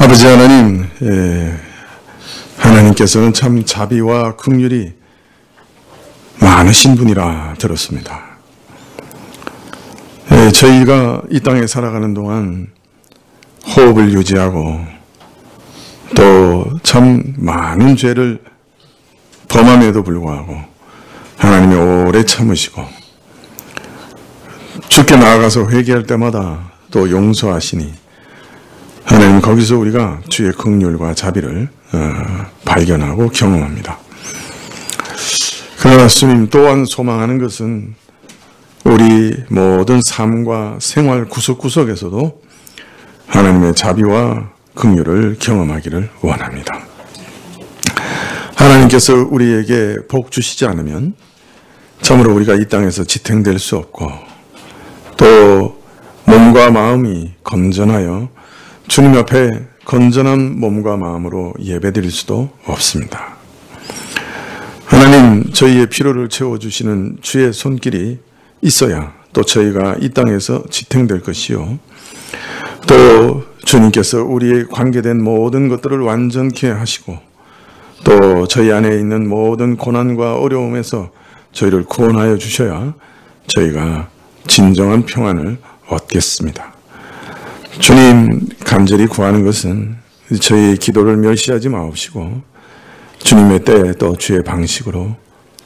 아버지 하나님, 하나님께서는 참 자비와 긍휼이 많으신 분이라 들었습니다. 저희가 이 땅에 살아가는 동안 호흡을 유지하고 또 참 많은 죄를 범함에도 불구하고 하나님이 오래 참으시고 주께 나아가서 회개할 때마다 또 용서하시니 하나님, 거기서 우리가 주의 긍휼과 자비를 발견하고 경험합니다. 그러나 주님 또한 소망하는 것은 우리 모든 삶과 생활 구석구석에서도 하나님의 자비와 긍휼을 경험하기를 원합니다. 하나님께서 우리에게 복 주시지 않으면 참으로 우리가 이 땅에서 지탱될 수 없고 또 몸과 마음이 건전하여 주님 앞에 건전한 몸과 마음으로 예배드릴 수도 없습니다. 하나님, 저희의 필요를 채워주시는 주의 손길이 있어야 또 저희가 이 땅에서 지탱될 것이요, 또 주님께서 우리의 관계된 모든 것들을 완전케 하시고 또 저희 안에 있는 모든 고난과 어려움에서 저희를 구원하여 주셔야 저희가 진정한 평안을 얻겠습니다. 주님, 간절히 구하는 것은 저희의 기도를 멸시하지 마옵시고 주님의 때에 또 주의 방식으로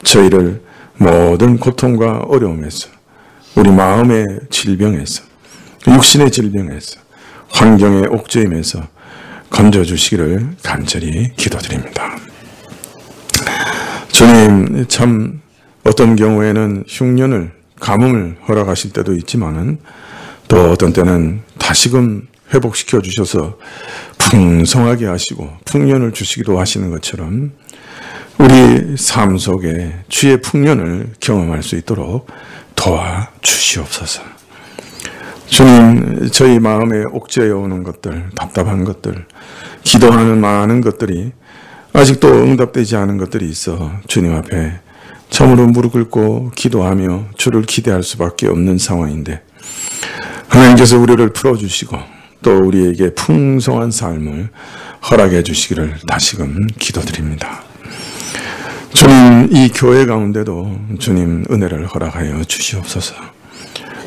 저희를 모든 고통과 어려움에서, 우리 마음의 질병에서, 육신의 질병에서, 환경의 옥죄임에서 건져주시기를 간절히 기도드립니다. 주님, 참 어떤 경우에는 흉년을, 가뭄을 허락하실 때도 있지만은 또 어떤 때는 다시금 회복시켜 주셔서 풍성하게 하시고 풍년을 주시기도 하시는 것처럼 우리 삶 속에 주의 풍년을 경험할 수 있도록 도와주시옵소서. 주님, 저희 마음에 옥죄어 오는 것들, 답답한 것들, 기도하는 많은 것들이 아직도 응답되지 않은 것들이 있어 주님 앞에 참으로 무릎 꿇고 기도하며 주를 기대할 수밖에 없는 상황인데 하나님께서 우리를 풀어주시고 또 우리에게 풍성한 삶을 허락해 주시기를 다시금 기도드립니다. 주님, 이 교회 가운데도 주님 은혜를 허락하여 주시옵소서.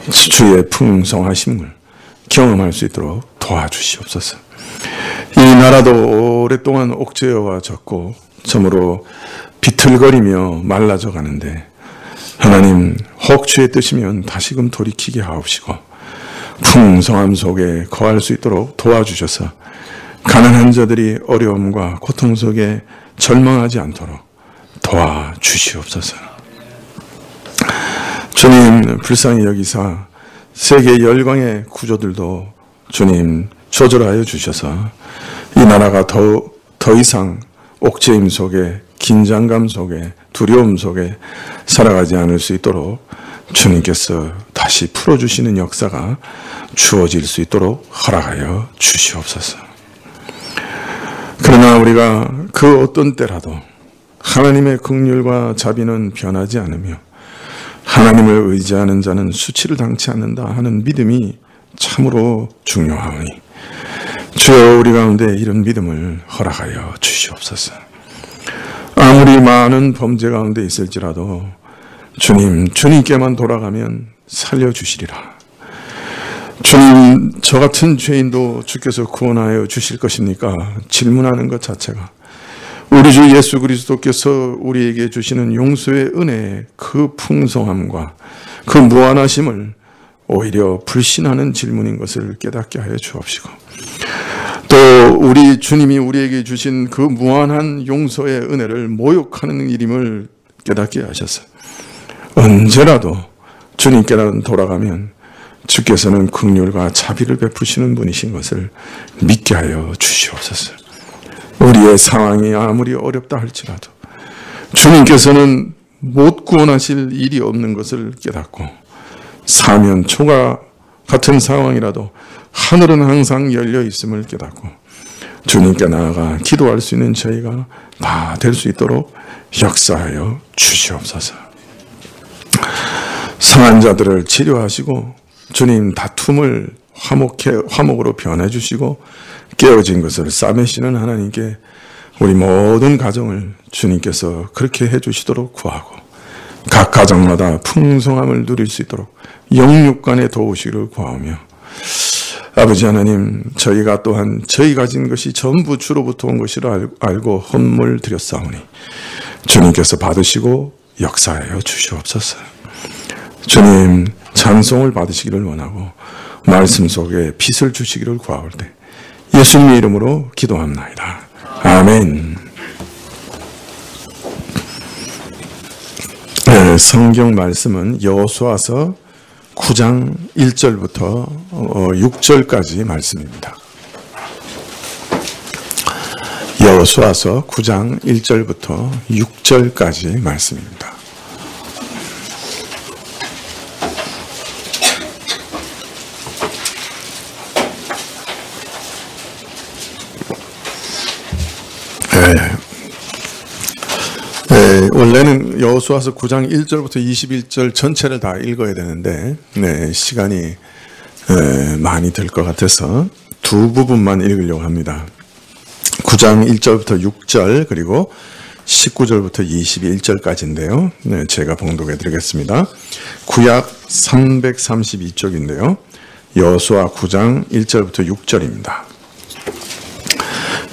주의 풍성하심을 경험할 수 있도록 도와주시옵소서. 이 나라도 오랫동안 옥죄어와졌고 참으로 비틀거리며 말라져 가는데 하나님, 혹 주의 뜻이면 다시금 돌이키게 하옵시고 풍성함 속에 거할 수 있도록 도와주셔서 가난한 자들이 어려움과 고통 속에 절망하지 않도록 도와주시옵소서. 주님, 불쌍히 여기사 세계 열강의 구조들도 주님 조절하여 주셔서 이 나라가 더 이상 옥죄임 속에, 긴장감 속에, 두려움 속에 살아가지 않을 수 있도록 주님께서 다시 풀어주시는 역사가 주어질 수 있도록 허락하여 주시옵소서. 그러나 우리가 그 어떤 때라도 하나님의 긍휼과 자비는 변하지 않으며 하나님을 의지하는 자는 수치를 당치 않는다 하는 믿음이 참으로 중요하오니 주여, 우리 가운데 이런 믿음을 허락하여 주시옵소서. 아무리 많은 범죄 가운데 있을지라도 주님께만 돌아가면 살려주시리라. 주님, 저 같은 죄인도 주께서 구원하여 주실 것입니까? 질문하는 것 자체가 우리 주 예수 그리스도께서 우리에게 주시는 용서의 은혜의 그 풍성함과 그 무한하심을 오히려 불신하는 질문인 것을 깨닫게 하여 주옵시고 또 우리 주님이 우리에게 주신 그 무한한 용서의 은혜를 모욕하는 일임을 깨닫게 하셔서 언제라도 주님께로 돌아가면 주께서는 긍휼과 자비를 베푸시는 분이신 것을 믿게 하여 주시옵소서. 우리의 상황이 아무리 어렵다 할지라도 주님께서는 못 구원하실 일이 없는 것을 깨닫고 사면 초가 같은 상황이라도 하늘은 항상 열려 있음을 깨닫고 주님께 나아가 기도할 수 있는 저희가 다 될 수 있도록 역사하여 주시옵소서. 상한 자들을 치료하시고 주님, 다툼을 화목으로 변해주시고 깨어진 것을 싸매시는 하나님께 우리 모든 가정을 주님께서 그렇게 해주시도록 구하고 각 가정마다 풍성함을 누릴 수 있도록 영육간에 도우시기를 구하며 아버지 하나님, 저희가 또한 저희 가진 것이 전부 주로부터 온 것이라 알고 헌물 드렸사오니 주님께서 받으시고 역사하여 주시옵소서. 주님 찬송을 받으시기를 원하고 말씀 속에 빛을 주시기를 구하올 때 예수님의 이름으로 기도합나이다. 아멘. 성경 말씀은 여호수아서 9장 1절부터 6절까지 말씀입니다. 여호수아서 9장 1절부터 6절까지 말씀입니다. 원래는 여호수아서 9장 1절부터 21절 전체를 다 읽어야 되는데 시간이 많이 들 것 같아서 두 부분만 읽으려고 합니다. 9장 1절부터 6절 그리고 19절부터 21절까지인데요. 제가 봉독해 드리겠습니다. 구약 332쪽인데요. 여호수아 9장 1절부터 6절입니다.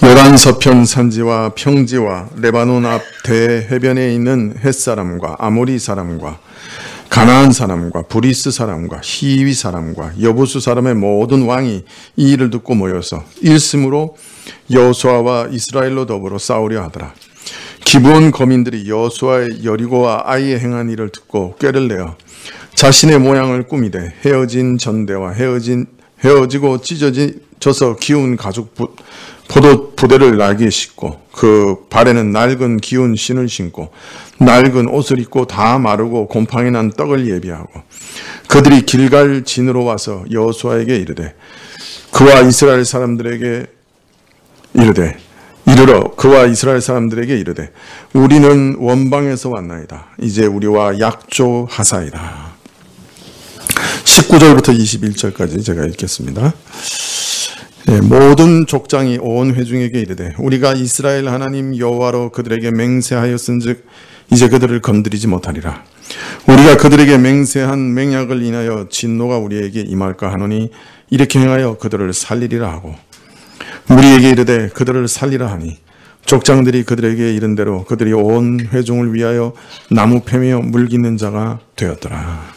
요단 서편 산지와 평지와 레바논 앞 대해변에 있는 헷사람과 아모리 사람과 가나안 사람과 브리스 사람과 히위 사람과 여부수 사람의 모든 왕이 이 일을 듣고 모여서 일심으로 여호수아와 이스라엘로 더불어 싸우려 하더라. 기브온 거민들이 여호수아의 여리고와 아이에 행한 일을 듣고 꾀를 내어 자신의 모양을 꾸미되 헤어진 전대와 헤어지고 찢어져서 기운 가죽 포도 부대를 날개에 싣고 그 발에는 낡은 기운 신을 신고 낡은 옷을 입고 다 마르고 곰팡이 난 떡을 예비하고 그들이 길갈 진으로 와서 여호수아에게 이르러 그와 이스라엘 사람들에게 이르되 우리는 원방에서 왔나이다. 이제 우리와 약조하사이다. 19절부터 21절까지 제가 읽겠습니다. 모든 족장이 온 회중에게 이르되 우리가 이스라엘 하나님 여호와로 그들에게 맹세하였은즉 이제 그들을 건드리지 못하리라. 우리가 그들에게 맹세한 맹약을 인하여 진노가 우리에게 임할까 하노니 이렇게 행하여 그들을 살리리라 하고 우리에게 이르되 그들을 살리라 하니 족장들이 그들에게 이른 대로 그들이 온 회중을 위하여 나무 패며 물 깃는 자가 되었더라.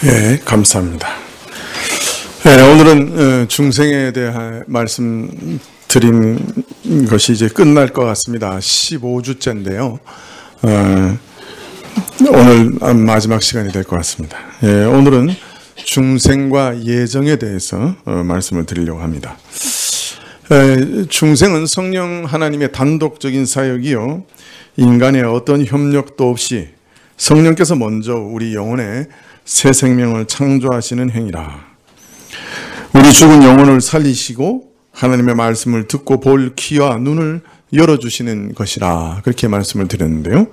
예, 감사합니다. 예, 오늘은 중생에 대해 말씀드린 것이 이제 끝날 것 같습니다. 15주째인데요. 오늘 마지막 시간이 될 것 같습니다. 예, 오늘은 중생과 예정에 대해서 말씀을 드리려고 합니다. 중생은 성령 하나님의 단독적인 사역이요, 인간의 어떤 협력도 없이 성령께서 먼저 우리 영혼에 새 생명을 창조하시는 행위라. 우리 죽은 영혼을 살리시고 하나님의 말씀을 듣고 볼 귀와 눈을 열어주시는 것이라, 그렇게 말씀을 드렸는데요.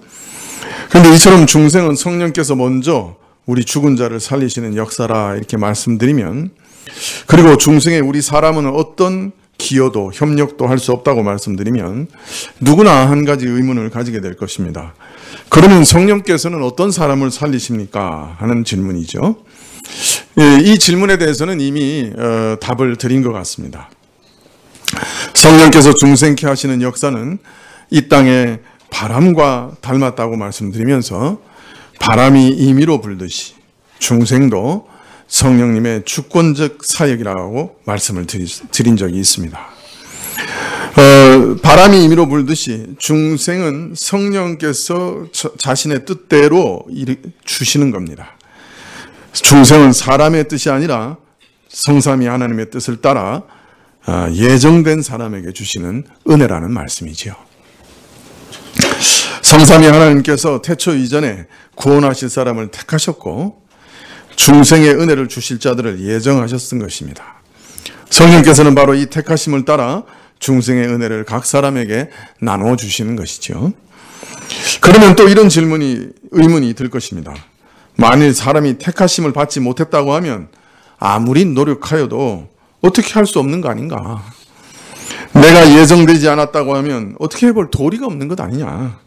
그런데 이처럼 중생은 성령께서 먼저 우리 죽은 자를 살리시는 역사라, 이렇게 말씀드리면, 그리고 중생의 우리 사람은 어떤 기여도 협력도 할 수 없다고 말씀드리면 누구나 한 가지 의문을 가지게 될 것입니다. 그러면 성령께서는 어떤 사람을 살리십니까? 하는 질문이죠. 이 질문에 대해서는 이미 답을 드린 것 같습니다. 성령께서 중생케 하시는 역사는 이 땅의 바람과 닮았다고 말씀드리면서, 바람이 임의로 불듯이 중생도 성령님의 주권적 사역이라고 말씀을 드린 적이 있습니다. 바람이 임의로 불듯이 중생은 성령께서 자신의 뜻대로 주시는 겁니다. 중생은 사람의 뜻이 아니라 성삼위 하나님의 뜻을 따라 예정된 사람에게 주시는 은혜라는 말씀이지요. 성삼위 하나님께서 태초 이전에 구원하실 사람을 택하셨고 중생의 은혜를 주실 자들을 예정하셨던 것입니다. 성령께서는 바로 이 택하심을 따라 중생의 은혜를 각 사람에게 나누어 주시는 것이죠. 그러면 또 이런 의문이 들 것입니다. 만일 사람이 택하심을 받지 못했다고 하면 아무리 노력하여도 어떻게 할 수 없는 거 아닌가? 내가 예정되지 않았다고 하면 어떻게 해볼 도리가 없는 것 아니냐?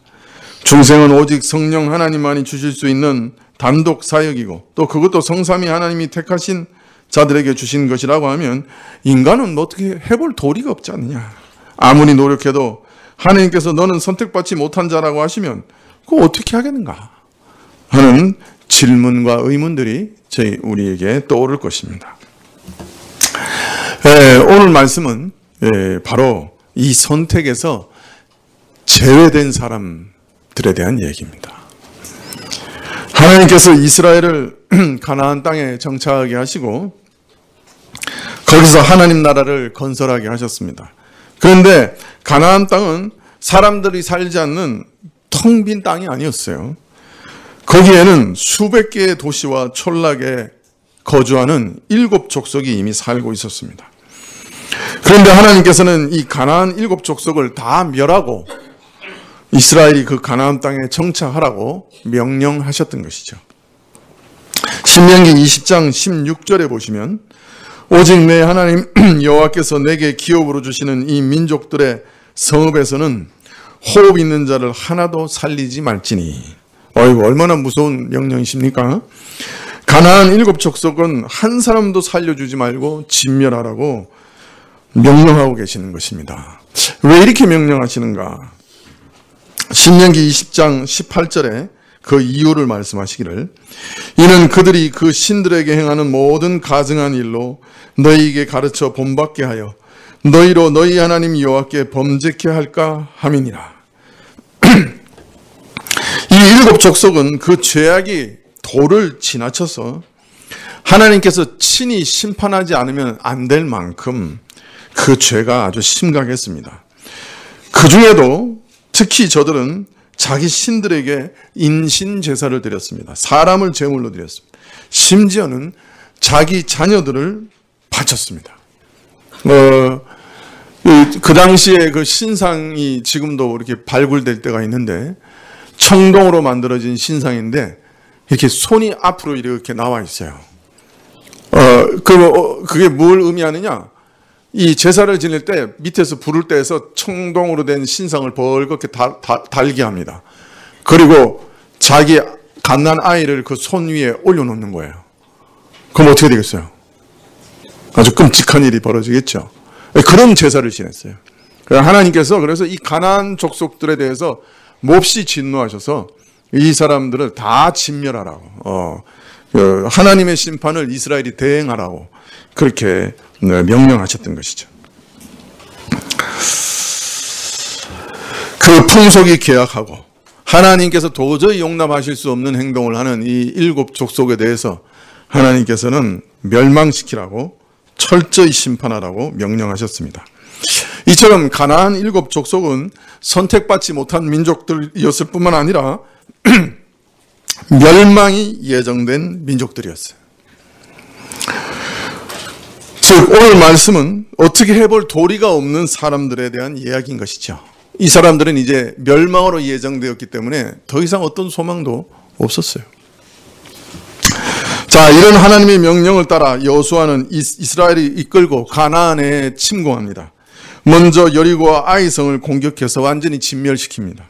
중생은 오직 성령 하나님만이 주실 수 있는 단독 사역이고, 또 그것도 성삼위 하나님이 택하신 자들에게 주신 것이라고 하면 인간은 어떻게 해볼 도리가 없지 않느냐? 아무리 노력해도 하나님께서 너는 선택받지 못한 자라고 하시면 그거 어떻게 하겠는가? 하는 질문과 의문들이 우리에게 떠오를 것입니다. 오늘 말씀은 바로 이 선택에서 제외된 사람들에 대한 얘기입니다. 하나님께서 이스라엘을 가나안 땅에 정착하게 하시고 거기서 하나님 나라를 건설하게 하셨습니다. 그런데 가나안 땅은 사람들이 살지 않는 텅 빈 땅이 아니었어요. 거기에는 수백 개의 도시와 촌락에 거주하는 7 족속이 이미 살고 있었습니다. 그런데 하나님께서는 이 가나안 7 족속을 다 멸하고 이스라엘이 그 가나안 땅에 정착하라고 명령하셨던 것이죠. 신명기 20장 16절에 보시면, 오직 내 하나님 여호와께서 내게 기업으로 주시는 이 민족들의 성읍에서는 호흡 있는 자를 하나도 살리지 말지니. 어이구, 얼마나 무서운 명령이십니까? 가나안 7 족속은 한 사람도 살려주지 말고 진멸하라고 명령하고 계시는 것입니다. 왜 이렇게 명령하시는가? 신명기 20장 18절에 그 이유를 말씀하시기를, 이는 그들이 그 신들에게 행하는 모든 가증한 일로 너희에게 가르쳐 본받게 하여 너희로 너희 하나님 여호와께 범죄케 할까 함이니라. 이 7 족속은 그 죄악이 도를 지나쳐서 하나님께서 친히 심판하지 않으면 안 될 만큼 그 죄가 아주 심각했습니다. 그 중에도 특히 저들은 자기 신들에게 인신 제사를 드렸습니다. 사람을 제물로 드렸습니다. 심지어는 자기 자녀들을 바쳤습니다. 그 당시에 그 신상이 지금도 이렇게 발굴될 때가 있는데, 청동으로 만들어진 신상인데 이렇게 손이 앞으로 이렇게 나와 있어요. 그게 뭘 의미하느냐? 이 제사를 지낼 때 밑에서 불을 떼서 청동으로 된 신상을 벌겋게 달게 합니다. 그리고 자기 갓난 아이를 그 손 위에 올려놓는 거예요. 그럼 어떻게 되겠어요? 아주 끔찍한 일이 벌어지겠죠. 그런 제사를 지냈어요. 하나님께서 그래서 이 가나안 족속들에 대해서 몹시 진노하셔서 이 사람들을 다 진멸하라고 하나님의 심판을 이스라엘이 대행하라고 그렇게 명령하셨던 것이죠. 그 풍속이 계약하고 하나님께서 도저히 용납하실 수 없는 행동을 하는 이 7 족속에 대해서 하나님께서는 멸망시키라고 철저히 심판하라고 명령하셨습니다. 이처럼 가나안 7 족속은 선택받지 못한 민족들이었을 뿐만 아니라 멸망이 예정된 민족들이었어요. 즉 오늘 말씀은 어떻게 해볼 도리가 없는 사람들에 대한 이야기인 것이죠. 이 사람들은 이제 멸망으로 예정되었기 때문에 더 이상 어떤 소망도 없었어요. 자, 이런 하나님의 명령을 따라 여호수아는 이스라엘이 이끌고 가나안에 침공합니다. 먼저 여리고와 아이성을 공격해서 완전히 진멸시킵니다.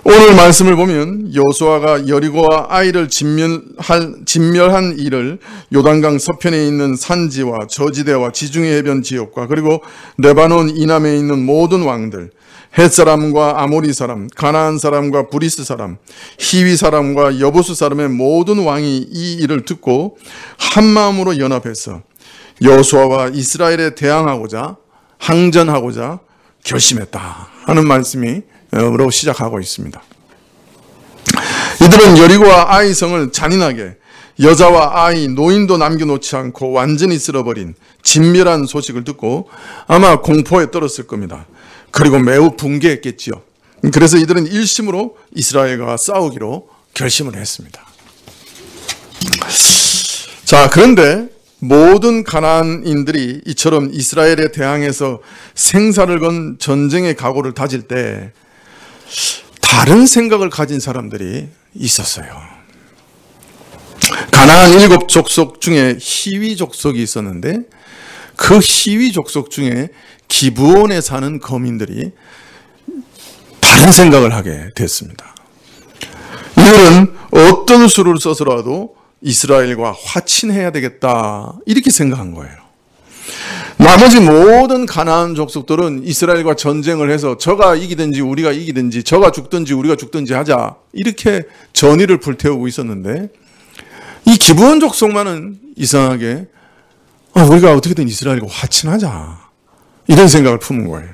오늘 말씀을 보면 여호수아가 여리고와 아이를 진멸한 일을 요단강 서편에 있는 산지와 저지대와 지중해 해변 지역과 그리고 레바논 이남에 있는 모든 왕들, 헷 사람과 아모리 사람, 가나안 사람과 브리스 사람, 히위 사람과 여부스 사람의 모든 왕이 이 일을 듣고 한 마음으로 연합해서 여호수아와 이스라엘에 대항하고자 항전하고자 결심했다 하는 말씀이 으로 시작하고 있습니다. 이들은 여리고와 아이성을 잔인하게 여자와 아이, 노인도 남겨놓지 않고 완전히 쓸어버린 진멸한 소식을 듣고 아마 공포에 떨었을 겁니다. 그리고 매우 붕괴했겠지요. 그래서 이들은 일심으로 이스라엘과 싸우기로 결심을 했습니다. 자, 그런데 모든 가나안인들이 이처럼 이스라엘에 대항해서 생사를 건 전쟁의 각오를 다질 때 다른 생각을 가진 사람들이 있었어요. 가나안 7 족속 중에 히위 족속이 있었는데 그 히위 족속 중에 기브온에 사는 거민들이 다른 생각을 하게 됐습니다. 이들은 어떤 수를 써서라도 이스라엘과 화친해야 되겠다 이렇게 생각한 거예요. 나머지 모든 가나안 족속들은 이스라엘과 전쟁을 해서 저가 이기든지 우리가 이기든지 저가 죽든지 우리가 죽든지 하자 이렇게 전의를 불태우고 있었는데 이 기브온 족속만은 이상하게 우리가 어떻게든 이스라엘과 화친하자 이런 생각을 품은 거예요.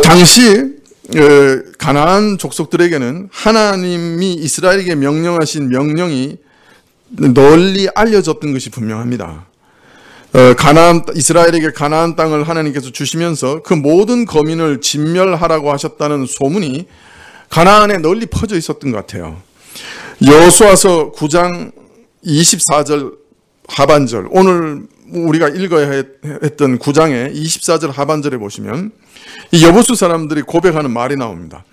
당시 가나안 족속들에게는 하나님이 이스라엘에게 명령하신 명령이 널리 알려졌던 것이 분명합니다. 이스라엘에게 가나안 땅을 하나님께서 주시면서 그 모든 거민을 진멸하라고 하셨다는 소문이 가나안에 널리 퍼져 있었던 것 같아요. 여호수아서 9장 24절 하반절, 오늘 우리가 읽어야 했던 9장의 24절 하반절에 보시면 이 여부수 사람들이 고백하는 말이 나옵니다.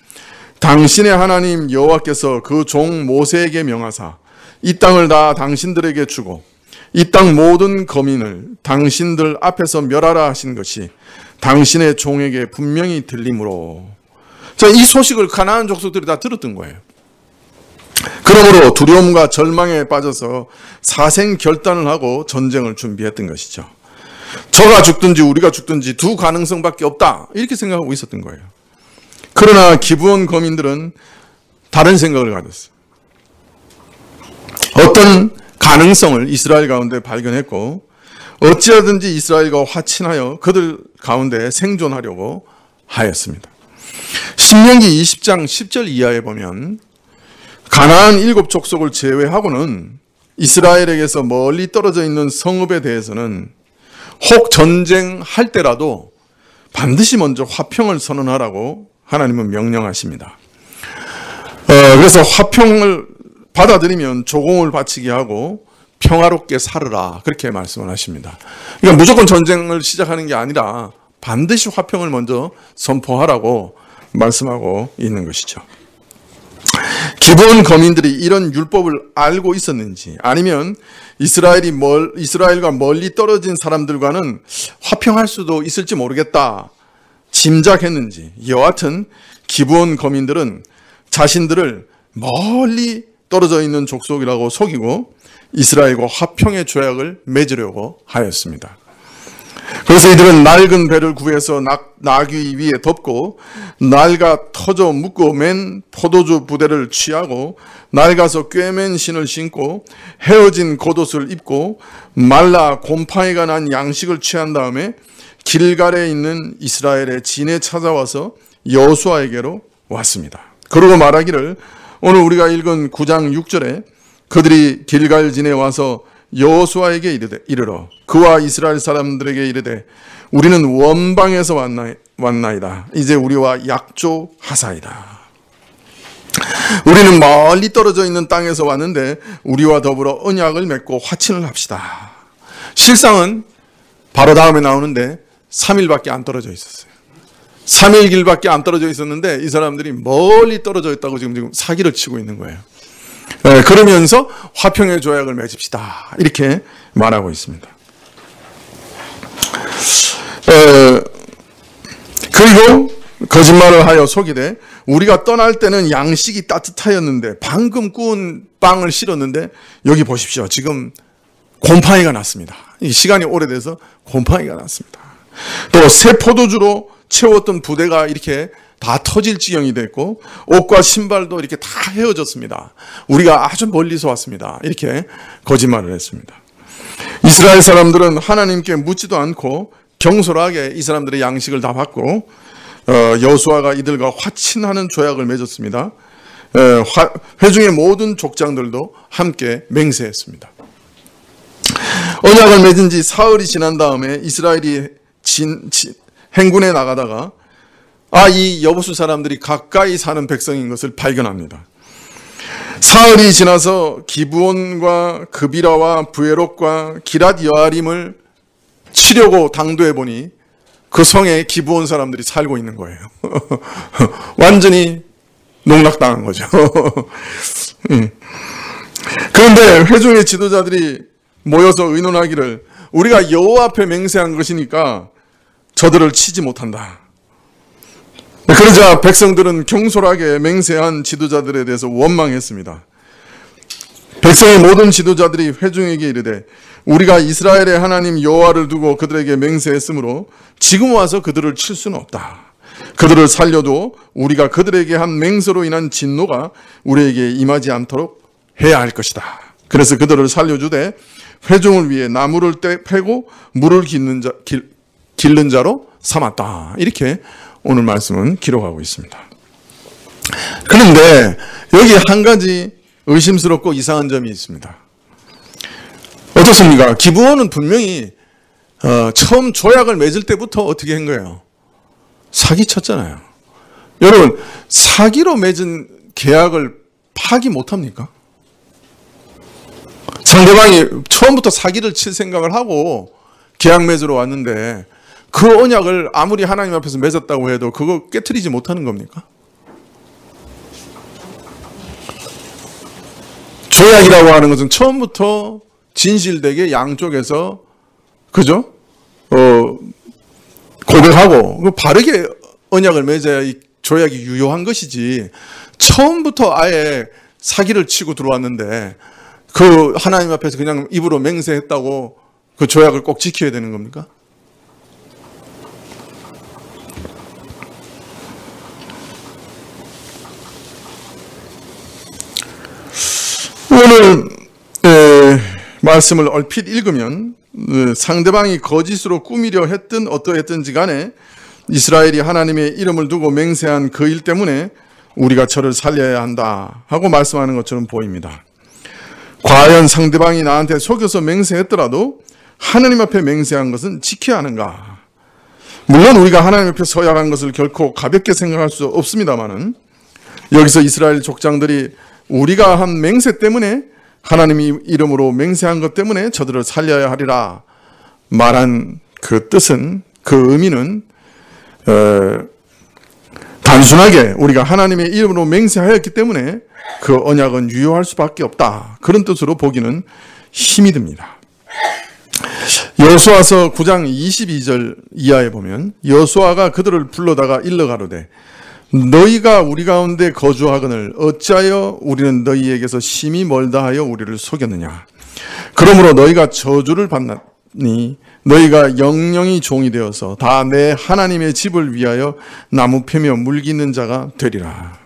당신의 하나님 여호와께서 그 종 모세에게 명하사 이 땅을 다 당신들에게 주고 이 땅 모든 거민을 당신들 앞에서 멸하라 하신 것이 당신의 종에게 분명히 들림으로. 자, 이 소식을 가나안 족속들이 다 들었던 거예요. 그러므로 두려움과 절망에 빠져서 사생 결단을 하고 전쟁을 준비했던 것이죠. 저가 죽든지 우리가 죽든지 두 가능성밖에 없다 이렇게 생각하고 있었던 거예요. 그러나 기브온 거민들은 다른 생각을 가졌어요. 어떤 가능성을 이스라엘 가운데 발견했고 어찌하든지 이스라엘과 화친하여 그들 가운데 생존하려고 하였습니다. 신명기 20장 10절 이하에 보면 가나안 7 족속을 제외하고는 이스라엘에게서 멀리 떨어져 있는 성읍에 대해서는 혹 전쟁할 때라도 반드시 먼저 화평을 선언하라고 하나님은 명령하십니다. 그래서 화평을 받아들이면 조공을 바치게 하고 평화롭게 살으라 그렇게 말씀을 하십니다. 그러니까 무조건 전쟁을 시작하는 게 아니라 반드시 화평을 먼저 선포하라고 말씀하고 있는 것이죠. 기브온 거민들이 이런 율법을 알고 있었는지 아니면 이스라엘과 멀리 떨어진 사람들과는 화평할 수도 있을지 모르겠다 짐작했는지 여하튼 기브온 거민들은 자신들을 멀리 떨어져 있는 족속이라고 속이고 이스라엘과 화평의 조약을 맺으려고 하였습니다. 그래서 이들은 낡은 배를 구해서 나귀 위에 덮고 낡아 터져 묶고 맨 포도주 부대를 취하고 낡아서 꿰맨 신을 신고 헤어진 겉옷을 입고 말라 곰팡이가 난 양식을 취한 다음에 길갈에 있는 이스라엘의 진에 찾아와서 여호수아에게로 왔습니다. 그러고 말하기를, 오늘 우리가 읽은 9장 6절에 그들이 길갈 진에 와서 여호수아에게 이르러 그와 이스라엘 사람들에게 이르되 우리는 원방에서 왔나이다. 이제 우리와 약조하사이다. 우리는 멀리 떨어져 있는 땅에서 왔는데 우리와 더불어 언약을 맺고 화친을 합시다. 실상은 바로 다음에 나오는데 3일밖에 안 떨어져 있었어요. 3일 길밖에 안 떨어져 있었는데 이 사람들이 멀리 떨어져 있다고 지금 사기를 치고 있는 거예요. 그러면서 화평의 조약을 맺읍시다, 이렇게 말하고 있습니다. 그리고 거짓말을 하여 속이되 우리가 떠날 때는 양식이 따뜻하였는데 방금 구운 빵을 실었는데 여기 보십시오, 지금 곰팡이가 났습니다. 시간이 오래돼서 곰팡이가 났습니다. 또 새 포도주로 채웠던 부대가 이렇게 다 터질 지경이 됐고 옷과 신발도 이렇게 다 헤어졌습니다. 우리가 아주 멀리서 왔습니다. 이렇게 거짓말을 했습니다. 이스라엘 사람들은 하나님께 묻지도 않고 경솔하게 이 사람들의 양식을 다 받고 여호수아가 이들과 화친하는 조약을 맺었습니다. 회중의 모든 족장들도 함께 맹세했습니다. 언약을 맺은 지 사흘이 지난 다음에 이스라엘이 행군에 나가다가 이 여부수 사람들이 가까이 사는 백성인 것을 발견합니다. 사흘이 지나서 기브온과 그비라와 부에롯과 기랏 여아림을 치려고 당도해 보니 그 성에 기브온 사람들이 살고 있는 거예요. 완전히 농락당한 거죠. 그런데 회중의 지도자들이 모여서 의논하기를, 우리가 여호와 앞에 맹세한 것이니까 저들을 치지 못한다. 그러자 백성들은 경솔하게 맹세한 지도자들에 대해서 원망했습니다. 백성의 모든 지도자들이 회중에게 이르되 우리가 이스라엘의 하나님 여호와를 두고 그들에게 맹세했으므로 지금 와서 그들을 칠 수는 없다. 그들을 살려도 우리가 그들에게 한 맹세로 인한 진노가 우리에게 임하지 않도록 해야 할 것이다. 그래서 그들을 살려주되 회중을 위해 나무를 패고 물을 길른 자로 삼았다. 이렇게 오늘 말씀은 기록하고 있습니다. 그런데 여기 한 가지 의심스럽고 이상한 점이 있습니다. 어떻습니까? 기브온은 분명히 처음 조약을 맺을 때부터 어떻게 한 거예요? 사기쳤잖아요. 여러분, 사기로 맺은 계약을 파기 못합니까? 상대방이 처음부터 사기를 칠 생각을 하고 계약 맺으러 왔는데 그 언약을 아무리 하나님 앞에서 맺었다고 해도 그거 깨트리지 못하는 겁니까? 조약이라고 하는 것은 처음부터 진실되게 양쪽에서 그죠? 고백하고 바르게 언약을 맺어야 이 조약이 유효한 것이지, 처음부터 아예 사기를 치고 들어왔는데 그 하나님 앞에서 그냥 입으로 맹세했다고 그 조약을 꼭 지켜야 되는 겁니까? 오늘 말씀을 얼핏 읽으면 상대방이 거짓으로 꾸미려 했든 어떠했든지 간에 이스라엘이 하나님의 이름을 두고 맹세한 그 일 때문에 우리가 저를 살려야 한다 하고 말씀하는 것처럼 보입니다. 과연 상대방이 나한테 속여서 맹세했더라도 하나님 앞에 맹세한 것은 지켜야 하는가? 물론 우리가 하나님 앞에 서야 한 것을 결코 가볍게 생각할 수 없습니다만은, 여기서 이스라엘 족장들이 우리가 한 맹세 때문에, 하나님의 이름으로 맹세한 것 때문에 저들을 살려야 하리라 말한 그 뜻은, 그 의미는 단순하게 우리가 하나님의 이름으로 맹세하였기 때문에 그 언약은 유효할 수밖에 없다, 그런 뜻으로 보기는 힘이 듭니다. 여호수아서 9장 22절 이하에 보면 여호수아가 그들을 불러다가 일러 가로되 너희가 우리 가운데 거주하거늘 어찌하여 우리는 너희에게서 심히 멀다 하여 우리를 속였느냐. 그러므로 너희가 저주를 너희가 영영이 종이 되어서 다 내 하나님의 집을 위하여 나무 패며 물기는 자가 되리라.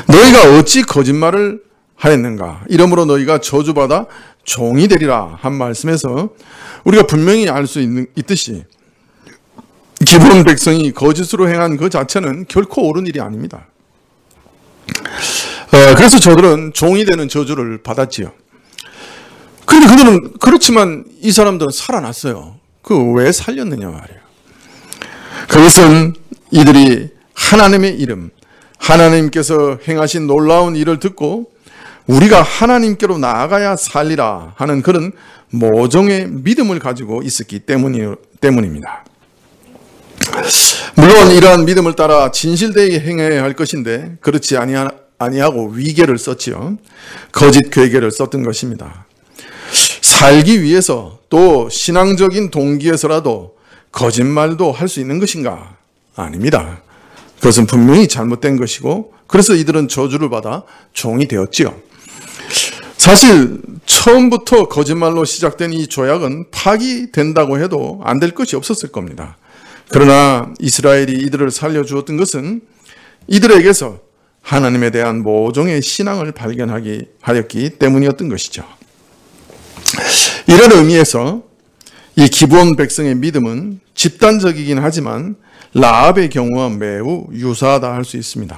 너희가 어찌 거짓말을 하였는가? 이러므로 너희가 저주받아 종이 되리라 한 말씀에서 우리가 분명히 알 수 있듯이 기브온 백성이 거짓으로 행한 그 자체는 결코 옳은 일이 아닙니다. 그래서 저들은 종이 되는 저주를 받았지요. 그런데 그들은 그렇지만 이 사람들은 살아났어요. 왜 살렸느냐 말이에요. 그것은 이들이 하나님의 이름, 하나님께서 행하신 놀라운 일을 듣고 우리가 하나님께로 나아가야 살리라 하는 그런 모종의 믿음을 가지고 있었기 때문입니다. 물론 이러한 믿음을 따라 진실되게 행해야 할 것인데 그렇지 아니하고 위계를 썼지요. 거짓 괴계를 썼던 것입니다. 살기 위해서 또 신앙적인 동기에서라도 거짓말도 할 수 있는 것인가? 아닙니다. 그것은 분명히 잘못된 것이고 그래서 이들은 저주를 받아 종이 되었지요. 사실 처음부터 거짓말로 시작된 이 조약은 파기된다고 해도 안 될 것이 없었을 겁니다. 그러나 이스라엘이 이들을 살려주었던 것은 이들에게서 하나님에 대한 모종의 신앙을 발견하였기 때문이었던 것이죠. 이런 의미에서 이 기브온 백성의 믿음은 집단적이긴 하지만 라합의 경우와 매우 유사하다 할 수 있습니다.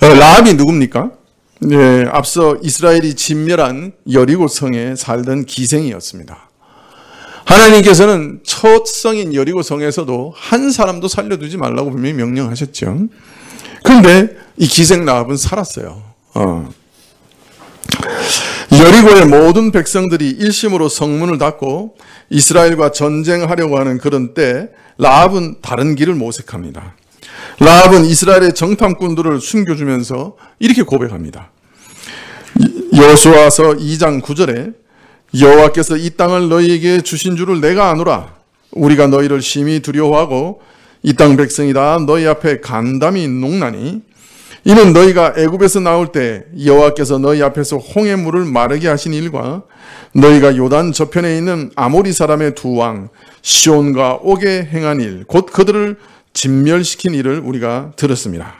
라합이 누굽니까? 앞서 이스라엘이 진멸한 여리고 성에 살던 기생이었습니다. 하나님께서는 첫 성인 여리고 성에서도 한 사람도 살려두지 말라고 분명히 명령하셨죠. 그런데 이 기생 라합은 살았어요. 여리고의 모든 백성들이 일심으로 성문을 닫고 이스라엘과 전쟁하려고 하는 그런 때 라합은 다른 길을 모색합니다. 라합은 이스라엘의 정탐꾼들을 숨겨주면서 이렇게 고백합니다. 여호수아서 2장 9절에 여호와께서 이 땅을 너희에게 주신 줄을 내가 아노라. 우리가 너희를 심히 두려워하고 이 땅 백성이 다 너희 앞에 간담이 녹나니 이는 너희가 애굽에서 나올 때 여호와께서 너희 앞에서 홍해 물을 마르게 하신 일과 너희가 요단 저편에 있는 아모리 사람의 두 왕 시온과 옥에 행한 일 곧 그들을 진멸시킨 일을 우리가 들었습니다.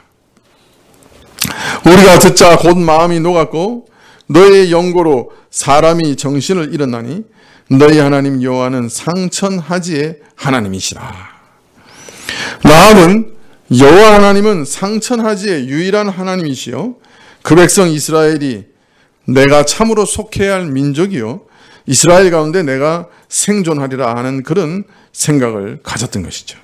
우리가 듣자 곧 마음이 녹았고 너희의 연고로 사람이 정신을 잃었나니 너희 하나님 여호와는 상천하지의 하나님이시라. 라합은 여호와 하나님은 상천하지의 유일한 하나님이시요 그 백성 이스라엘이 내가 참으로 속해야 할 민족이요 이스라엘 가운데 내가 생존하리라 하는 그런 생각을 가졌던 것이죠.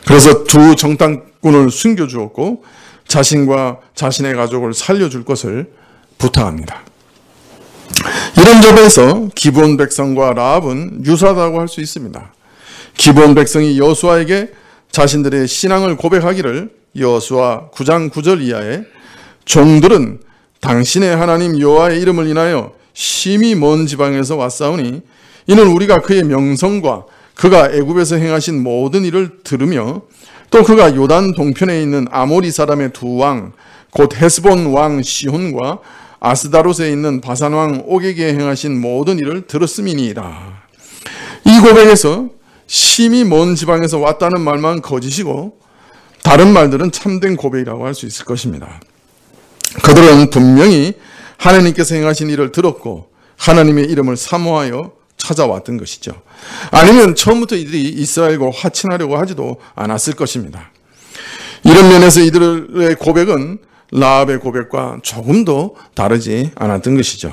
그래서 두 정탐꾼을 숨겨주었고 자신과 자신의 가족을 살려줄 것을 부탁합니다. 이런 점에서 기브온 백성과 라합은 유사하다고 할 수 있습니다. 기브온 백성이 여호수아에게 자신들의 신앙을 고백하기를 여호수아 9장 9절 이하에 종들은 당신의 하나님 여호와의 이름을 인하여 심히 먼 지방에서 왔사오니 이는 우리가 그의 명성과 그가 애굽에서 행하신 모든 일을 들으며 또 그가 요단 동편에 있는 아모리 사람의 두 왕 곧 헤스본 왕 시혼과 아스다롯에 있는 바산 왕 옥에게 행하신 모든 일을 들었음이니이다. 이 고백에서 심히 먼 지방에서 왔다는 말만 거짓이고 다른 말들은 참된 고백이라고 할 수 있을 것입니다. 그들은 분명히 하나님께서 행하신 일을 들었고 하나님의 이름을 사모하여 찾아왔던 것이죠. 아니면 처음부터 이들이 이스라엘과 화친하려고 하지도 않았을 것입니다. 이런 면에서 이들의 고백은 라합의 고백과 조금도 다르지 않았던 것이죠.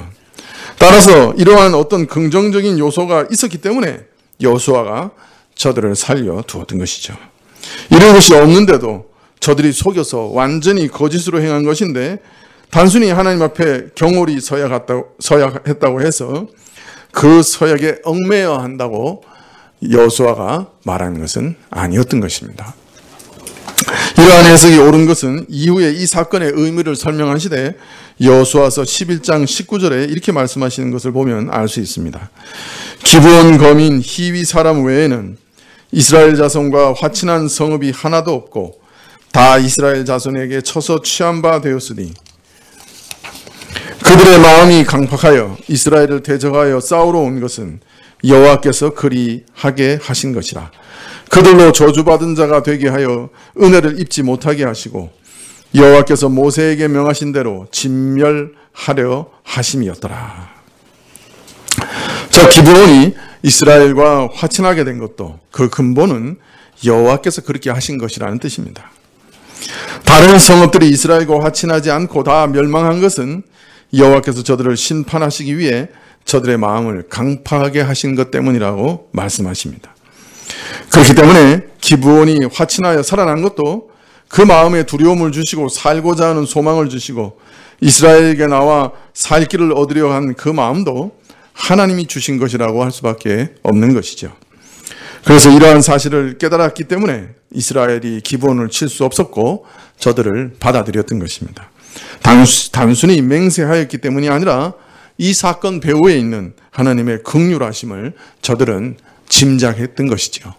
따라서 이러한 어떤 긍정적인 요소가 있었기 때문에 여호수아가 저들을 살려두었던 것이죠. 이런 것이 없는데도 저들이 속여서 완전히 거짓으로 행한 것인데 단순히 하나님 앞에 경홀히 서약했다고 해서 그 서약에 얽매여 한다고 여호수아가 말하는 것은 아니었던 것입니다. 이러한 해석이 옳은 것은 이후에 이 사건의 의미를 설명하시되 여호수아서 11장 19절에 이렇게 말씀하시는 것을 보면 알 수 있습니다. 기브온 거민 히위 사람 외에는 이스라엘 자손과 화친한 성읍이 하나도 없고 다 이스라엘 자손에게 쳐서 취한 바 되었으니 그들의 마음이 강팍하여 이스라엘을 대적하여 싸우러 온 것은 여호와께서 그리하게 하신 것이라. 그들로 저주받은 자가 되게 하여 은혜를 입지 못하게 하시고 여호와께서 모세에게 명하신 대로 진멸하려 하심이었더라. 자, 기브온이 이스라엘과 화친하게 된 것도 그 근본은 여호와께서 그렇게 하신 것이라는 뜻입니다. 다른 성읍들이 이스라엘과 화친하지 않고 다 멸망한 것은 여호와께서 저들을 심판하시기 위해 저들의 마음을 강팍하게 하신 것 때문이라고 말씀하십니다. 그렇기 때문에 기브온이 화친하여 살아난 것도 그 마음에 두려움을 주시고 살고자 하는 소망을 주시고 이스라엘에게 나와 살 길을 얻으려 한 그 마음도 하나님이 주신 것이라고 할 수밖에 없는 것이죠. 그래서 이러한 사실을 깨달았기 때문에 이스라엘이 기브온을 칠 수 없었고 저들을 받아들였던 것입니다. 단순히 맹세하였기 때문이 아니라 이 사건 배후에 있는 하나님의 긍휼하심을 저들은 짐작했던 것이죠.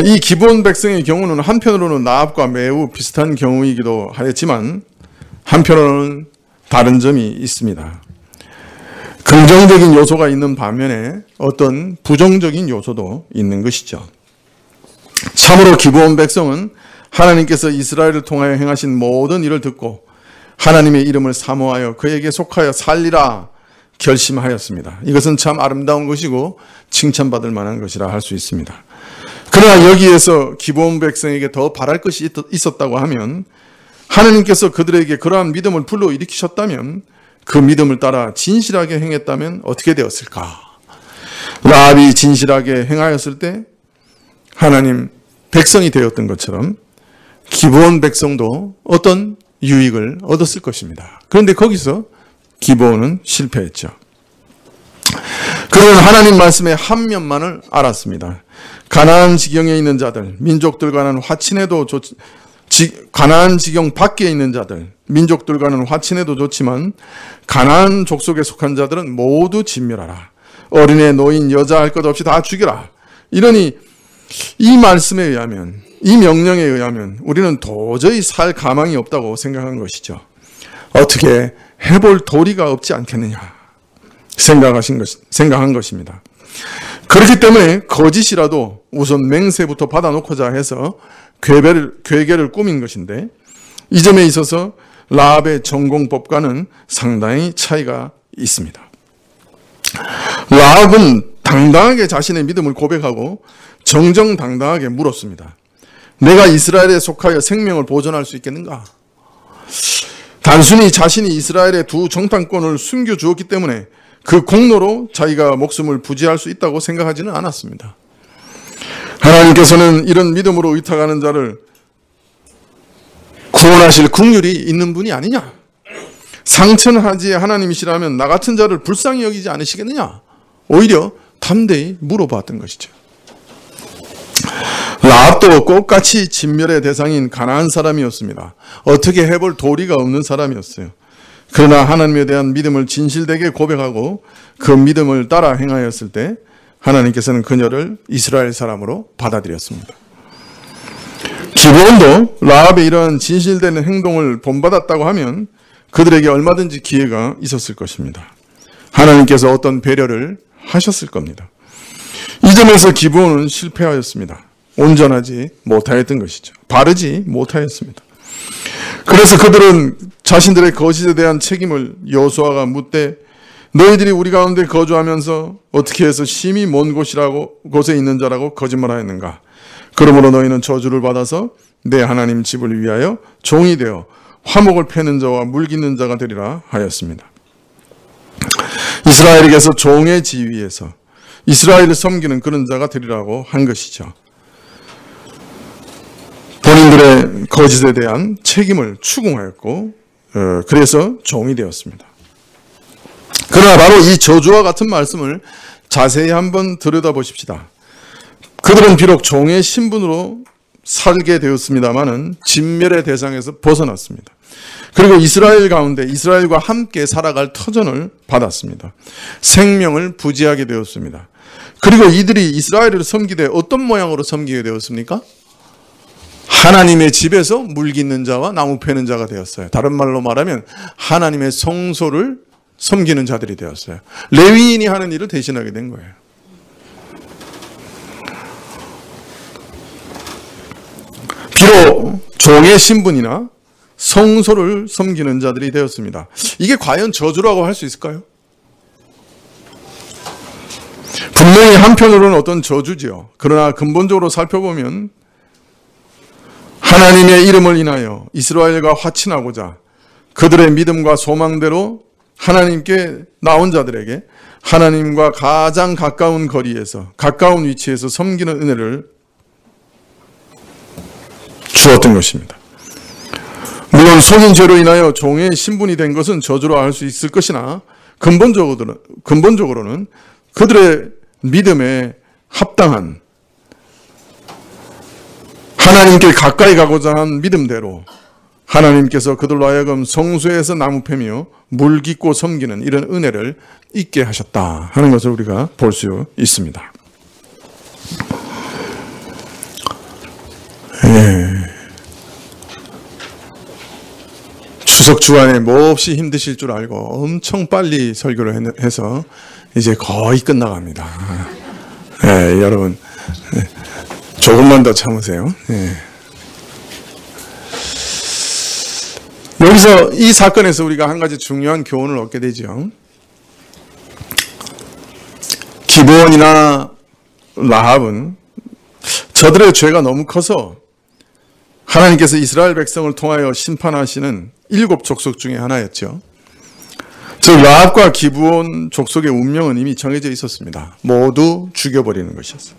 이 기브온 백성의 경우는 한편으로는 나압과 매우 비슷한 경우이기도 하였지만 한편으로는 다른 점이 있습니다. 긍정적인 요소가 있는 반면에 어떤 부정적인 요소도 있는 것이죠. 참으로 기브온 백성은 하나님께서 이스라엘을 통하여 행하신 모든 일을 듣고 하나님의 이름을 사모하여 그에게 속하여 살리라 결심하였습니다. 이것은 참 아름다운 것이고 칭찬받을 만한 것이라 할 수 있습니다. 그러나 여기에서 기브온 백성에게 더 바랄 것이 있었다고 하면 하나님께서 그들에게 그러한 믿음을 불러일으키셨다면 그 믿음을 따라 진실하게 행했다면 어떻게 되었을까? 라합이 진실하게 행하였을 때 하나님 백성이 되었던 것처럼 기브온 백성도 어떤 유익을 얻었을 것입니다. 그런데 거기서 기브온은 실패했죠. 그들은 하나님 말씀의 한 면만을 알았습니다. 가나안 지경에 있는 자들, 민족들과는 화친해도 가나안 지경 밖에 있는 자들, 민족들과는 화친해도 좋지만 가나안 족속에 속한 자들은 모두 진멸하라. 어린애, 노인, 여자 할 것 없이 다 죽여라. 이러니 이 말씀에 의하면, 이 명령에 의하면 우리는 도저히 살 가망이 없다고 생각한 것이죠. 어떻게 해볼 도리가 없지 않겠느냐 생각한 것입니다. 그렇기 때문에 거짓이라도 우선 맹세부터 받아놓고자 해서 괴계를 꾸민 것인데 이 점에 있어서 라합의 전공법과는 상당히 차이가 있습니다. 라합은 당당하게 자신의 믿음을 고백하고 정정당당하게 물었습니다. 내가 이스라엘에 속하여 생명을 보존할 수 있겠는가? 단순히 자신이 이스라엘의 두 정탐권을 숨겨주었기 때문에 그 공로로 자기가 목숨을 부지할 수 있다고 생각하지는 않았습니다. 하나님께서는 이런 믿음으로 의탁하는 자를 구원하실 긍휼이 있는 분이 아니냐? 상천하지의 하나님이시라면 나 같은 자를 불쌍히 여기지 않으시겠느냐? 오히려 담대히 물어봤던 것이죠. 라합도 똑같이 진멸의 대상인 가나안 사람이었습니다. 어떻게 해볼 도리가 없는 사람이었어요. 그러나 하나님에 대한 믿음을 진실되게 고백하고 그 믿음을 따라 행하였을 때 하나님께서는 그녀를 이스라엘 사람으로 받아들였습니다. 기브온도 라합의 이러한 진실되는 행동을 본받았다고 하면 그들에게 얼마든지 기회가 있었을 것입니다. 하나님께서 어떤 배려를 하셨을 겁니다. 이 점에서 기브온은 실패하였습니다. 온전하지 못하였던 것이죠. 바르지 못하였습니다. 그래서 그들은 자신들의 거짓에 대한 책임을 여호수아가 묻되 너희들이 우리 가운데 거주하면서 어떻게 해서 심히 먼 곳에 있는 자라고 거짓말하였는가? 그러므로 너희는 저주를 받아서 내 하나님 집을 위하여 종이 되어 화목을 패는 자와 물깃는 자가 되리라 하였습니다. 이스라엘에게서 종의 지위에서 이스라엘을 섬기는 그런 자가 되리라고 한 것이죠. 본인들의 거짓에 대한 책임을 추궁하였고 그래서 종이 되었습니다. 그러나 바로 이 저주와 같은 말씀을 자세히 한번 들여다보십시다. 그들은 비록 종의 신분으로 살게 되었습니다마는 진멸의 대상에서 벗어났습니다. 그리고 이스라엘 가운데 이스라엘과 함께 살아갈 터전을 받았습니다. 생명을 부지하게 되었습니다. 그리고 이들이 이스라엘을 섬기되 어떤 모양으로 섬기게 되었습니까? 하나님의 집에서 물깃는 자와 나무 패는 자가 되었어요. 다른 말로 말하면 하나님의 성소를 섬기는 자들이 되었어요. 레위인이 하는 일을 대신하게 된 거예요. 비록 종의 신분이나 성소를 섬기는 자들이 되었습니다. 이게 과연 저주라고 할 수 있을까요? 분명히 한편으로는 어떤 저주지요. 그러나 근본적으로 살펴보면 하나님의 이름을 인하여 이스라엘과 화친하고자 그들의 믿음과 소망대로 하나님께 나온 자들에게 하나님과 가장 가까운 거리에서, 가까운 위치에서 섬기는 은혜를 주었던 것입니다. 물론 속인 죄로 인하여 종의 신분이 된 것은 저주로 할 수 있을 것이나 근본적으로는 그들의 믿음에 합당한 하나님께 가까이 가고자 한 믿음대로 하나님께서 그들로 하여금 성소에서 나무 패며 물 깃고 섬기는 이런 은혜를 있게 하셨다 하는 것을 우리가 볼 수 있습니다. 추석 주간에 몹시 힘드실 줄 알고 엄청 빨리 설교를 해서 이제 거의 끝나갑니다. 여러분 조금만 더 참으세요. 여기서 이 사건에서 우리가 한 가지 중요한 교훈을 얻게 되죠. 기브온이나 라합은 저들의 죄가 너무 커서 하나님께서 이스라엘 백성을 통하여 심판하시는 7 족속 중에 하나였죠. 즉 라합과 기브온 족속의 운명은 이미 정해져 있었습니다. 모두 죽여버리는 것이었어요.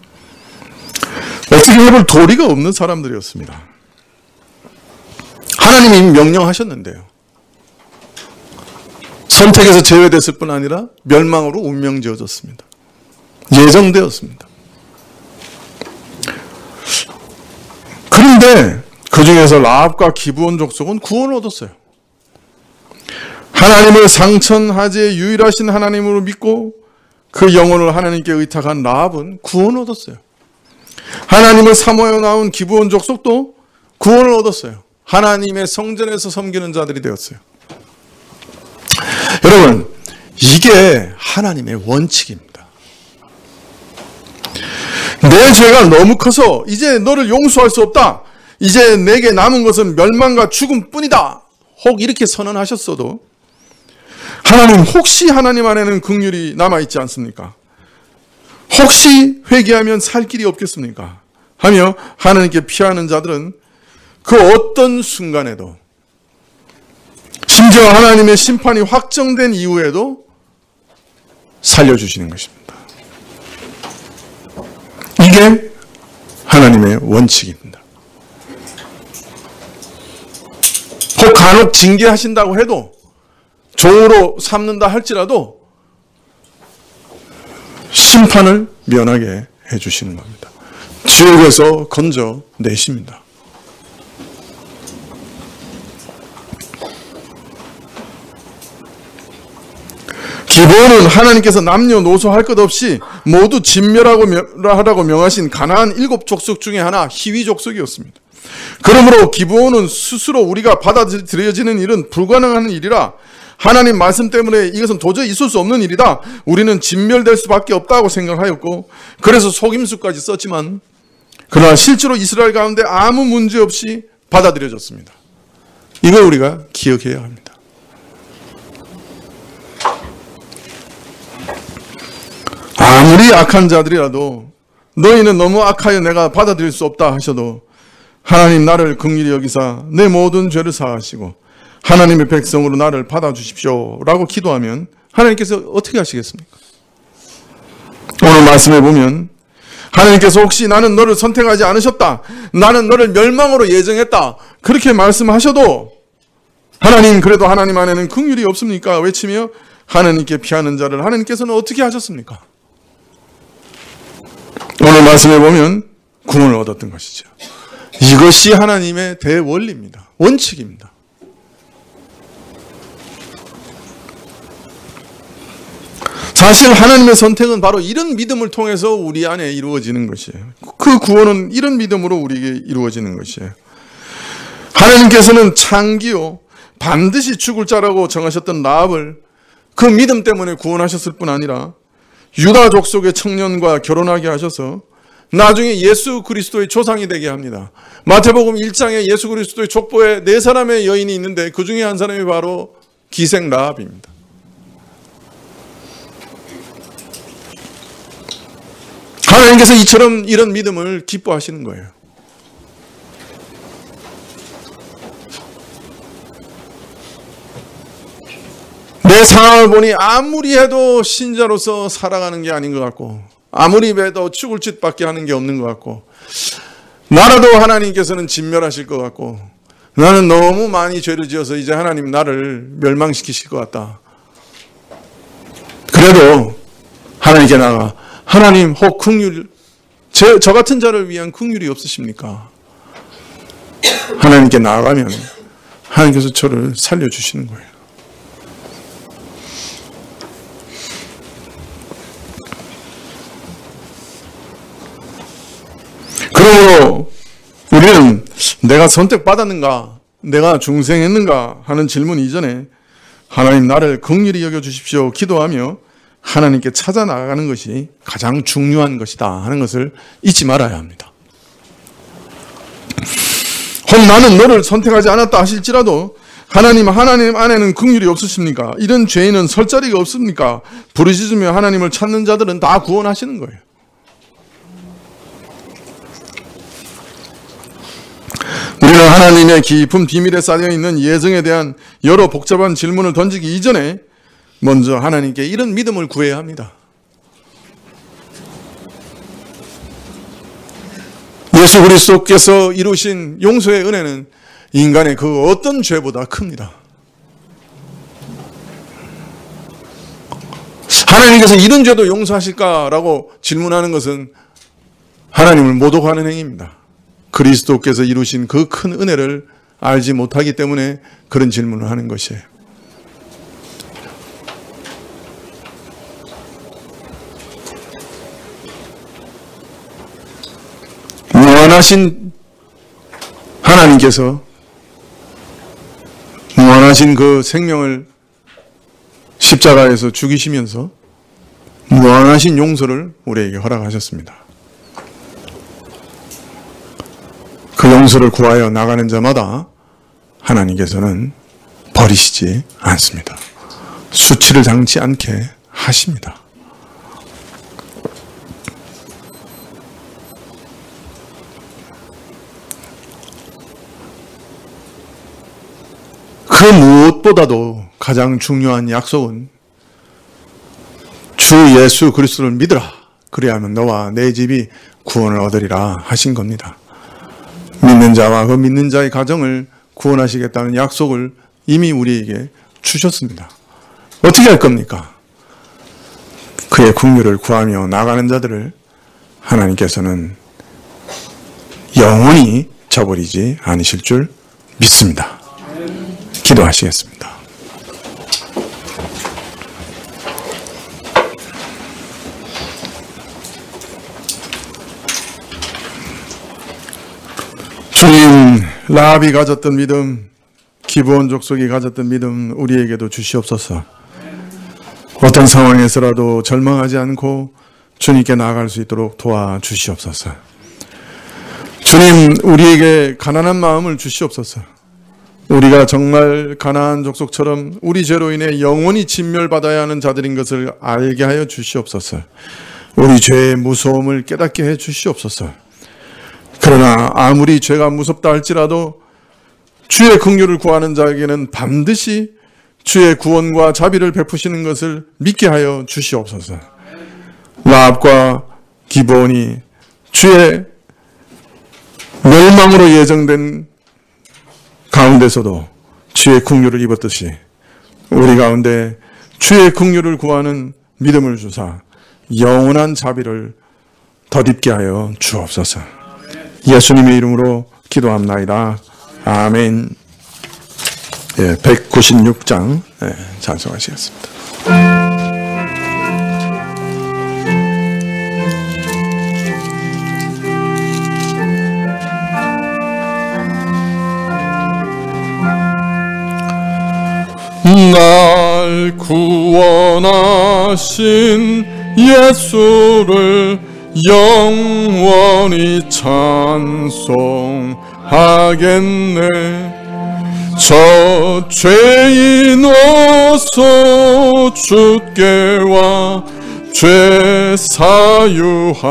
어떻게 해볼 도리가 없는 사람들이었습니다. 하나님이 이미 명령하셨는데요. 선택에서 제외됐을 뿐 아니라 멸망으로 운명 지어졌습니다. 예정되었습니다. 그런데 그 중에서 라합과 기브온 족속은 구원을 얻었어요. 하나님을 상천하지의 유일하신 하나님으로 믿고 그 영혼을 하나님께 의탁한 라합은 구원을 얻었어요. 하나님을 사모하여 나온 기브온 족속도 구원을 얻었어요. 하나님의 성전에서 섬기는 자들이 되었어요. 여러분, 이게 하나님의 원칙입니다. 내 죄가 너무 커서 이제 너를 용서할 수 없다. 이제 내게 남은 것은 멸망과 죽음뿐이다. 혹 이렇게 선언하셨어도 하나님, 혹시 하나님 안에는 긍휼이 남아있지 않습니까? 혹시 회개하면 살 길이 없겠습니까? 하며 하나님께 피하는 자들은 그 어떤 순간에도, 심지어 하나님의 심판이 확정된 이후에도 살려주시는 것입니다. 이게 하나님의 원칙입니다. 혹 간혹 징계하신다고 해도, 종으로 삼는다 할지라도 심판을 면하게 해주시는 겁니다. 지옥에서 건져내십니다. 기브온은 하나님께서 남녀노소 할 것 없이 모두 진멸하라고 명하신 가나안 7 족속 중에 하나, 히위 족속이었습니다. 그러므로 기브온은 스스로 우리가 받아들여지는 일은 불가능한 일이라, 하나님 말씀 때문에 이것은 도저히 있을 수 없는 일이다, 우리는 진멸될 수밖에 없다고 생각하였고, 그래서 속임수까지 썼지만 그러나 실제로 이스라엘 가운데 아무 문제 없이 받아들여졌습니다. 이걸 우리가 기억해야 합니다. 아무리 악한 자들이라도 너희는 너무 악하여 내가 받아들일 수 없다 하셔도 하나님 나를 긍휼히 여기사 내 모든 죄를 사하시고 하나님의 백성으로 나를 받아주십시오 라고 기도하면 하나님께서 어떻게 하시겠습니까? 오늘 말씀에 보면 하나님께서 혹시 나는 너를 선택하지 않으셨다, 나는 너를 멸망으로 예정했다, 그렇게 말씀하셔도 하나님, 그래도 하나님 안에는 긍휼이 없습니까? 외치며 하나님께 피하는 자를 하나님께서는 어떻게 하셨습니까? 오늘 말씀에 보면 구원을 얻었던 것이죠. 이것이 하나님의 대원리입니다. 원칙입니다. 사실 하나님의 선택은 바로 이런 믿음을 통해서 우리 안에 이루어지는 것이에요. 그 구원은 이런 믿음으로 우리에게 이루어지는 것이에요. 하나님께서는 창기요 반드시 죽을 자라고 정하셨던 라합을 그 믿음 때문에 구원하셨을 뿐 아니라 유다 족속의 청년과 결혼하게 하셔서 나중에 예수 그리스도의 조상이 되게 합니다. 마태복음 1장에 예수 그리스도의 족보에 4사람의 여인이 있는데 그 중에 한 사람이 바로 기생 라합입니다. 하나님께서 이런 믿음을 기뻐하시는 거예요. 내 상황을 보니 아무리 해도 신자로서 살아가는 게 아닌 것 같고, 아무리 해도 죽을 짓밖에 하는 게 없는 것 같고, 나라도 하나님께서는 진멸하실 것 같고, 나는 너무 많이 죄를 지어서 이제 하나님 나를 멸망시키실 것 같다. 그래도 하나님께 나가, 하나님 혹 긍휼, 저 같은 자를 위한 긍휼이 없으십니까? 하나님께 나아가면 하나님께서 저를 살려주시는 거예요. 그러므로 우리는 내가 선택받았는가, 내가 중생했는가 하는 질문 이전에 하나님 나를 긍휼히 여겨주십시오 기도하며 하나님께 찾아 나가는 것이 가장 중요한 것이다 하는 것을 잊지 말아야 합니다. 혹 나는 너를 선택하지 않았다 하실지라도 하나님 안에는 긍휼이 없으십니까? 이런 죄인은 설 자리가 없습니까? 부르짖으며 하나님을 찾는 자들은 다 구원하시는 거예요. 우리는 하나님의 깊은 비밀에 쌓여있는 예정에 대한 여러 복잡한 질문을 던지기 이전에 먼저 하나님께 이런 믿음을 구해야 합니다. 예수 그리스도께서 이루신 용서의 은혜는 인간의 그 어떤 죄보다 큽니다. 하나님께서 이런 죄도 용서하실까라고 질문하는 것은 하나님을 모독하는 행위입니다. 그리스도께서 이루신 그 큰 은혜를 알지 못하기 때문에 그런 질문을 하는 것이에요. 무한하신 하나님께서 무한하신 그 생명을 십자가에서 죽이시면서 무한하신 용서를 우리에게 허락하셨습니다. 그 용서를 구하여 나가는 자마다 하나님께서는 버리시지 않습니다. 수치를 당치 않게 하십니다. 그 무엇보다도 가장 중요한 약속은 주 예수 그리스도를 믿으라. 그리하면 너와 내 집이 구원을 얻으리라 하신 겁니다. 믿는 자와 그 믿는 자의 가정을 구원하시겠다는 약속을 이미 우리에게 주셨습니다. 어떻게 할 겁니까? 그의 긍휼을 구하며 나가는 자들을 하나님께서는 영원히 저버리지 않으실 줄 믿습니다. 기도하시겠습니다. 주님, 라합이 가졌던 믿음, 기브온 족속이 가졌던 믿음 우리에게도 주시옵소서. 어떤 상황에서라도 절망하지 않고 주님께 나아갈 수 있도록 도와주시옵소서. 주님, 우리에게 가난한 마음을 주시옵소서. 우리가 정말 가나안 족속처럼 우리 죄로 인해 영원히 진멸받아야 하는 자들인 것을 알게 하여 주시옵소서. 우리 죄의 무서움을 깨닫게 해 주시옵소서. 그러나 아무리 죄가 무섭다 할지라도 주의 긍휼을 구하는 자에게는 반드시 주의 구원과 자비를 베푸시는 것을 믿게 하여 주시옵소서. 라합과 기브온이 주의 멸망으로 예정된 가운데서도 주의 긍휼을 입었듯이 우리 가운데 주의 긍휼을 구하는 믿음을 주사 영원한 자비를 덧입게 하여 주옵소서. 예수님의 이름으로 기도합나이다. 아멘. 196장 찬송하시겠습니다. 날 구원하신 예수를 영원히 찬송하겠네. 저 죄인 어서 주께 와 죄 사유하심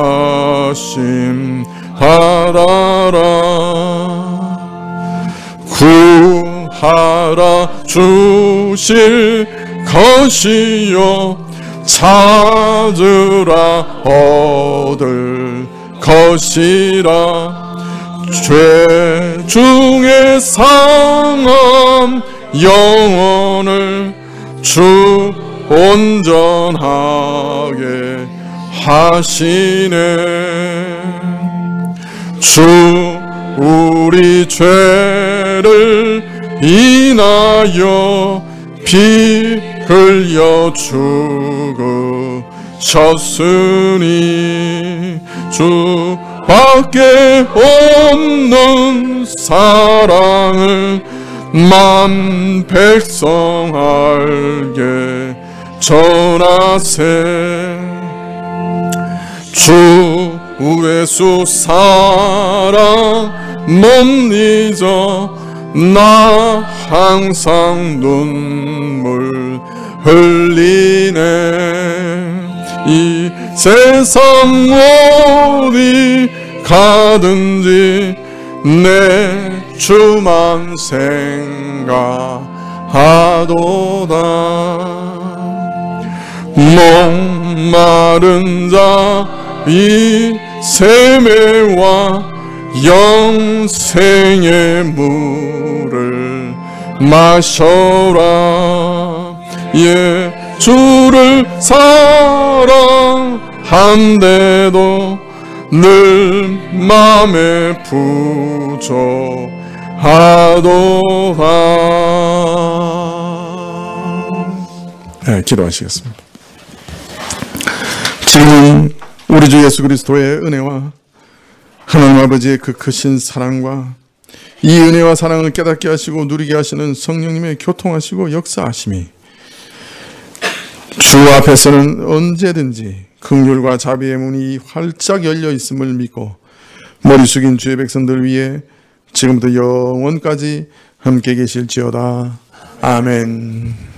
바라라. 구하라 주실 것이요 찾으라 얻을 것이라. 죄 중에 상함 영혼을 주 온전하게 하시네. 주 우리 죄를 인하여 피 흘려 죽으셨으니 주밖에 없는 사랑을 만 백성 알게 전하세. 주 예수 사랑 못 잊어 나 항상 눈물 흘리네. 이 세상 어디 가든지 내 주만 생각하도다. 목마른 자 이 세매와 영생의 물을 마셔라. 예, 주를 사랑한데도 늘 맘에 부족하도다. 네, 기도하시겠습니다. 지금은 우리 주 예수 그리스도의 은혜와 하나님 아버지의 그 크신 사랑과 이 은혜와 사랑을 깨닫게 하시고 누리게 하시는 성령님의 교통하시고 역사하심이 주 앞에서는 언제든지 긍휼과 자비의 문이 활짝 열려 있음을 믿고 머리 숙인 주의 백성들 위해 지금부터 영원까지 함께 계실지어다. 아멘.